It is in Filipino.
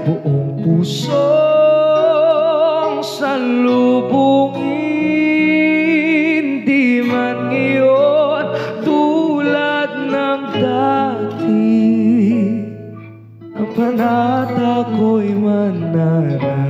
buong pusong salubungin. Di man ngayon tulad ng dati, ang panata ko'y mananatili.